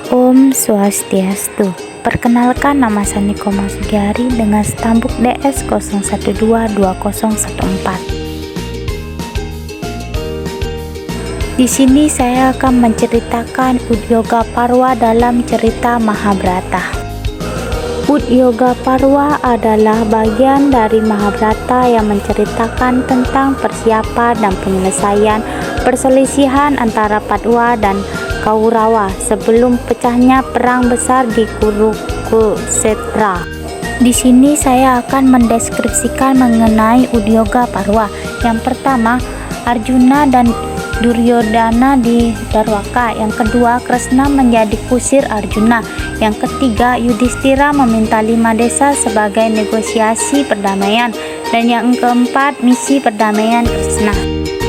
Om Swastiastu. Perkenalkan, nama saya Niko Masugiari dengan stambuk DS 01220014. Di sini saya akan menceritakan Udyoga Parwa dalam cerita Mahabharata. Udyoga Parwa adalah bagian dari Mahabharata yang menceritakan tentang persiapan dan penyelesaian perselisihan antara Pandhawa dan Kaurawa sebelum pecahnya perang besar di Kurukshetra. Di sini saya akan mendeskripsikan mengenai Udyoga Parwa. Yang pertama, Arjuna dan Duryodhana di Dwaraka. Yang kedua, Kresna menjadi kusir Arjuna. Yang ketiga, Yudhistira meminta 5 desa sebagai negosiasi perdamaian. Dan yang keempat, misi perdamaian Kresna.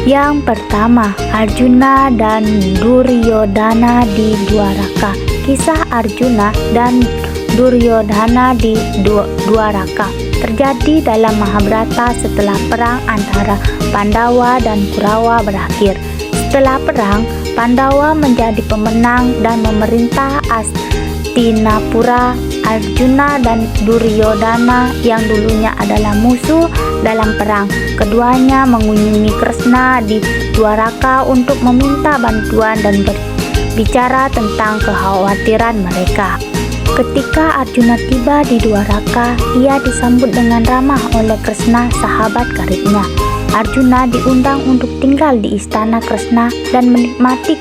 Yang pertama, Arjuna dan Duryodhana di Dwaraka. Kisah Arjuna dan Duryodhana di Dwaraka terjadi dalam Mahabharata setelah perang antara Pandhawa dan Kurawa berakhir. Setelah perang, Pandhawa menjadi pemenang dan memerintah Hastinapura. Arjuna dan Duryodhana yang dulunya adalah musuh dalam perang, keduanya mengunjungi Kresna di Dwaraka untuk meminta bantuan dan berbicara tentang kekhawatiran mereka. Ketika Arjuna tiba di Dwaraka, ia disambut dengan ramah oleh Kresna, sahabat karibnya. Arjuna diundang untuk tinggal di istana Kresna dan menikmati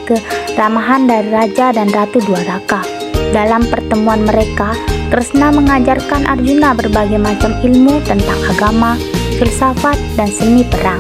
keramahan dari Raja dan Ratu Dwaraka. Dalam pertemuan mereka, Kresna mengajarkan Arjuna berbagai macam ilmu tentang agama, filsafat, dan seni perang.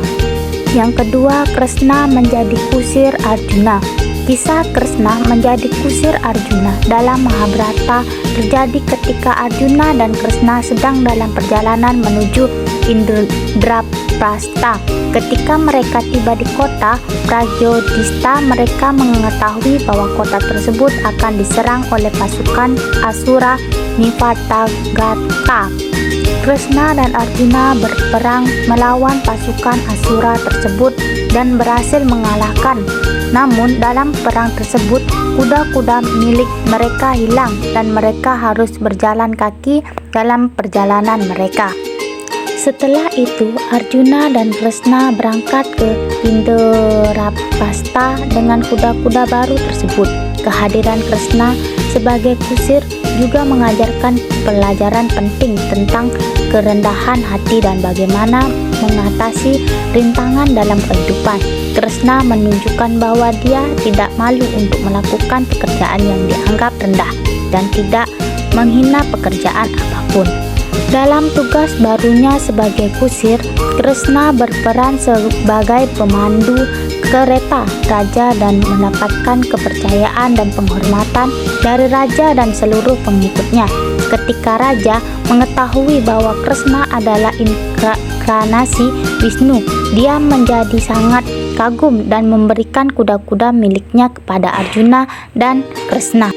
Yang kedua, Kresna menjadi kusir Arjuna. Kisah Kresna menjadi kusir Arjuna dalam Mahabharata terjadi ketika Arjuna dan Kresna sedang dalam perjalanan menuju Indraprastha. Ketika mereka tiba di kota Pragjodhista, mereka mengetahui bahwa kota tersebut akan diserang oleh pasukan Asura Nivatagata. Kresna dan Arjuna berperang melawan pasukan Asura tersebut dan berhasil mengalahkan. Namun dalam perang tersebut, kuda-kuda milik mereka hilang dan mereka harus berjalan kaki dalam perjalanan mereka. Setelah itu, Arjuna dan Kresna berangkat ke Indraprastha dengan kuda-kuda baru tersebut. Kehadiran Kresna sebagai kusir juga mengajarkan pelajaran penting tentang kerendahan hati dan bagaimana mengatasi rintangan dalam kehidupan. Kresna menunjukkan bahwa dia tidak malu untuk melakukan pekerjaan yang dianggap rendah dan tidak menghina pekerjaan apapun. Dalam tugas barunya sebagai kusir, Kresna berperan sebagai pemandu kereta raja dan mendapatkan kepercayaan dan penghormatan dari raja dan seluruh pengikutnya. Ketika raja mengetahui bahwa Kresna adalah inkarnasi Wisnu, dia menjadi sangat kagum dan memberikan kuda-kuda miliknya kepada Arjuna dan Kresna.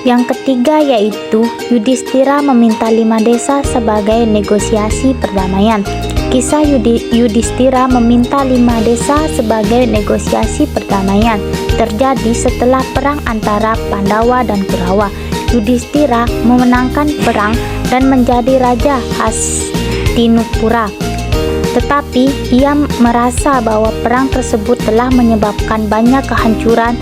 Yang ketiga yaitu Yudhistira meminta 5 desa sebagai negosiasi perdamaian. Kisah Yudhistira meminta 5 desa sebagai negosiasi perdamaian terjadi setelah perang antara Pandhawa dan Kurawa. Yudhistira memenangkan perang dan menjadi Raja Hastinapura. Tetapi ia merasa bahwa perang tersebut telah menyebabkan banyak kehancuran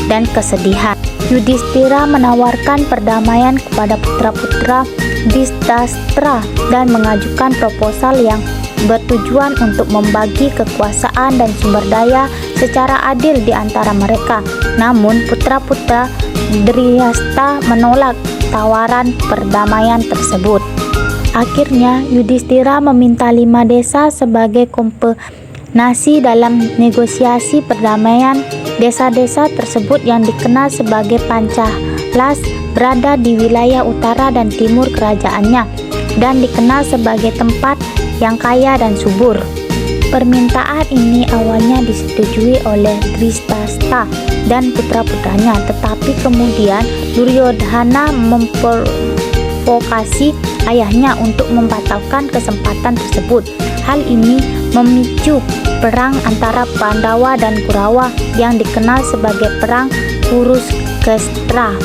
dan kesedihan. Yudhistira menawarkan perdamaian kepada putra-putra Dhritarashtra dan mengajukan proposal yang bertujuan untuk membagi kekuasaan dan sumber daya secara adil di antara mereka. Namun putra-putra Dhritarashtra menolak tawaran perdamaian tersebut. Akhirnya Yudhistira meminta 5 desa sebagai kompensasi dalam negosiasi perdamaian. Desa-desa tersebut yang dikenal sebagai Panchalas berada di wilayah utara dan timur kerajaannya dan dikenal sebagai tempat yang kaya dan subur. Permintaan ini awalnya disetujui oleh Dhritarashtra dan putra-putranya, tetapi kemudian Duryodhana memprovokasi ayahnya untuk membatalkan kesempatan tersebut. Hal ini memicu perang antara Pandhawa dan Kurawa yang dikenal sebagai Perang Kurukshetra.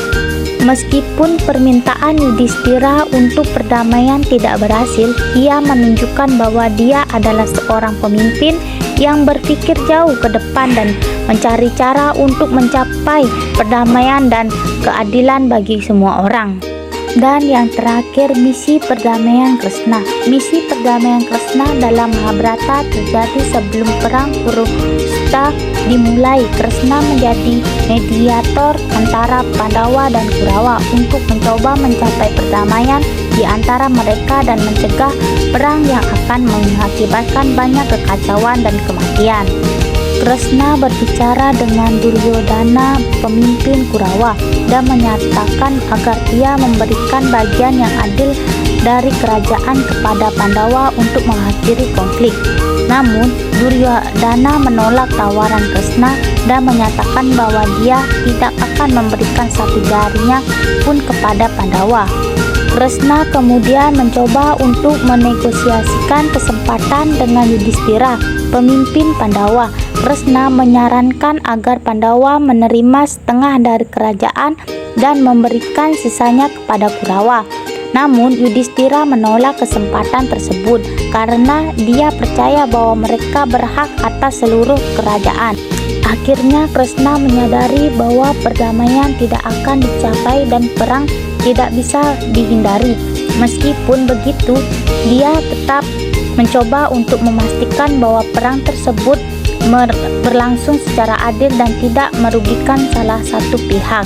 Meskipun permintaan Yudhistira untuk perdamaian tidak berhasil, ia menunjukkan bahwa dia adalah seorang pemimpin yang berpikir jauh ke depan dan mencari cara untuk mencapai perdamaian dan keadilan bagi semua orang. Dan yang terakhir, misi perdamaian Krishna. Misi perdamaian Krishna dalam Mahabharata terjadi sebelum perang Kurukshetra dimulai. Krishna menjadi mediator antara Pandawa dan Kurawa untuk mencoba mencapai perdamaian di antara mereka dan mencegah perang yang akan mengakibatkan banyak kekacauan dan kematian. Krishna berbicara dengan Duryodhana, pemimpin Kurawa, dan menyatakan agar ia memberikan bagian yang adil dari kerajaan kepada Pandawa untuk mengakhiri konflik. Namun, Duryodhana menolak tawaran Krishna dan menyatakan bahwa dia tidak akan memberikan satu jarinya pun kepada Pandawa. Krishna kemudian mencoba untuk menegosiasikan kesempatan dengan Yudhistira, pemimpin Pandawa. Krishna menyarankan agar Pandawa menerima setengah dari kerajaan dan memberikan sisanya kepada Kurawa. Namun Yudhistira menolak kesempatan tersebut karena dia percaya bahwa mereka berhak atas seluruh kerajaan. Akhirnya Krishna menyadari bahwa perdamaian tidak akan dicapai dan perang tidak bisa dihindari. Meskipun begitu, dia tetap mencoba untuk memastikan bahwa perang tersebut berlangsung secara adil dan tidak merugikan salah satu pihak.